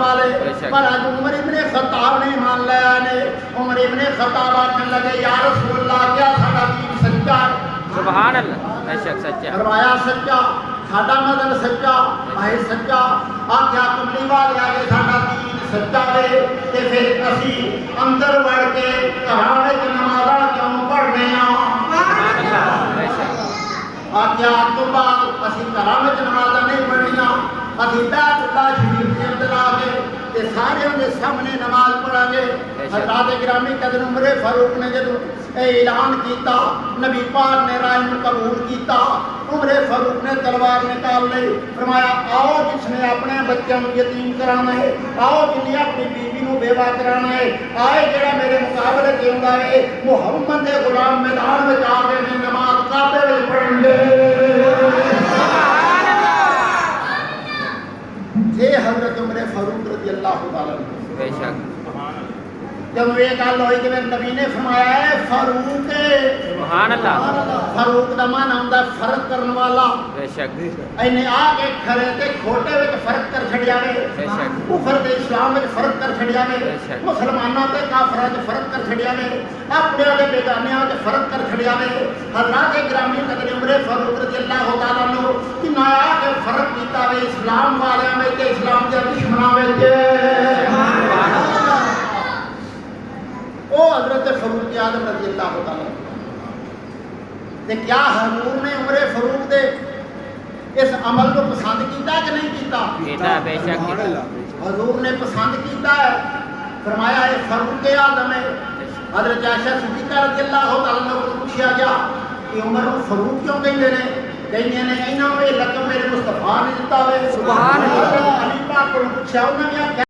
والے پر آج عمر ابن خطاب نے مان لیا نے عمر ابن خطاب آنے لگے یا رسول اللہ کیا ساڈا دین سچا سبحان اللہ بے شک سچا فرمایا سچا ساڈا مذہب سچا ہے سچا آکھیا کملی والے آگے ساڈا دین سچا ہے تے پھر اسی اندر وڑ کے گھراں وچ نمازاں کیوں پڑھنے سبحان اللہ بے شک آکھیا تو بعد اسی گھراں وچ نمازاں نہیں پڑھنیاں اسی بیت اللہ شریف دے اندر آ کے تے سارے دے سامنے نماز پڑھا گے حضرات گرامی قدر عمر فاروق نے جدوں اعلان کیتا نبی پاک نے رائے نو قبول کیتا عمر فاروق نے تلوار نکال لی فرمایا آؤ جس نے اپنے بچوں کو یتیم کرانا ہے آؤ جن نے اپنی بیوی نو بیوہ کرانا ہے آئے جڑا میرے مقابلے تے ہوندا ہے محمد دے غلام میدان وچ آ کے نماز کعبے وچ پڑھن گے یہ حضرت عمر فاروق رضی اللہ تعالیٰ عنہ بے شک جب یہ گل ہوئی کہ نبی نے فرمایا ہے فاروق سبحان اللہ فاروق دا معنی ہوندا فرق کرن والا بے شک اینے آ کے کھڑے تے کھوٹے وچ فرق کر چھڑیا وے بے شک کفر تے اسلام وچ فرق کر چھڑیا وے مسلماناں تے کافراں وچ فرق کر چھڑیا وے اپنے تے بیگانیاں وچ فرق کر چھڑیا وے حضرات گرامی قدر عمر فاروق رضی اللہ تعالیٰ عنہ کہ نہ آ کے فرق کیتا وے اسلام والیاں وچ تے اسلام دے دشمناں وچ او حضرت فاروق اعظم رضی اللہ تعالیٰ تے کیا حضور نے عمر فاروق دے اس عمل کو پسند کیتا کہ نہیں کیتا کیتا بے شک کیتا حضور نے پسند کیتا ہے فرمایا ہے فاروق اعظم ہے حضرت عائشہ صدیقہ رضی اللہ تعالیٰ عنہ کو پوچھا گیا کہ عمر کو فاروق کیوں کہندے نے کہیں نے انہاں وے لقب میرے مصطفیٰ نے دتا ہوئے سبحان اللہ علی پاک کو پوچھا انہاں نے